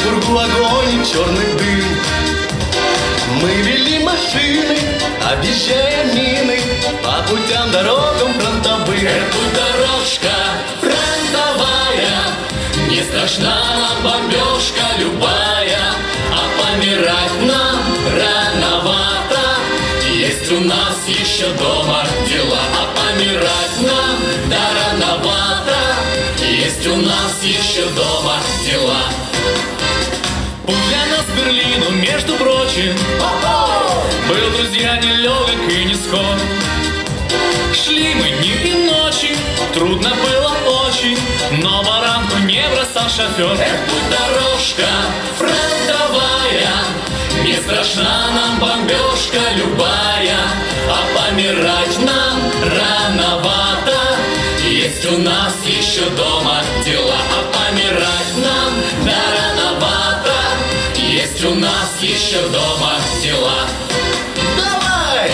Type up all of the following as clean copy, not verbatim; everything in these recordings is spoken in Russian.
пургу, огонь и черный дым. Мы вели машины, объезжая мины, по путям, дорогам фронтовым. Эта дорожка фронтовая, не страшна нам бомбежка любая, а помирать нам рановато. Есть у нас еще дома дела, а помирать нам да рановато. Есть у нас еще дома дела. Путь для нас к Берлину, между прочим, был, друзья, нелегок и не скор. Шли мы дни и ночи, трудно было очень, но баранку не бросал шофер. Эта дорожка фронтовая, не страшна нам бомбежка любая, а помирать нам рановато. Есть у нас еще дома дела, а помирать нам да рановато. Есть у нас еще дома дела. Давай!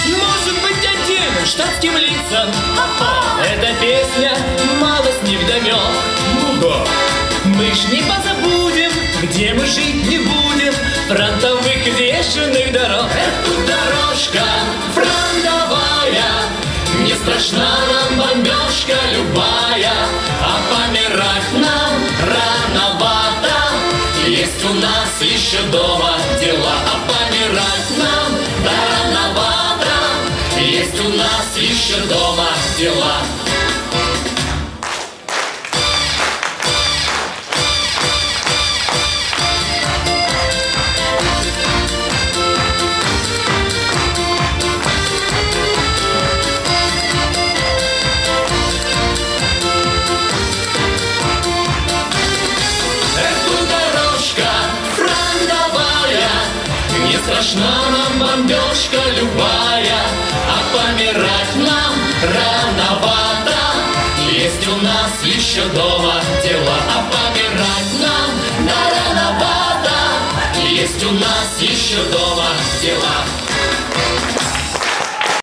Может быть, оденем штатским лицам. Эта песня малость невдомек. Ну да. Мы ж не позабудем, где мы жить не будем, фронтовых вешенных дорог. Эта дорожка фронтовая, не страшна нам бомбежка любая, а помирать нам рановато. Есть у нас еще дома дела, а помирать нам да рановато. Есть у нас еще дома дела. Не страшна нам бомбежка любая, а помирать нам рановато. Есть у нас еще дома дела, а помирать нам да рановато. Есть у нас еще дома дела.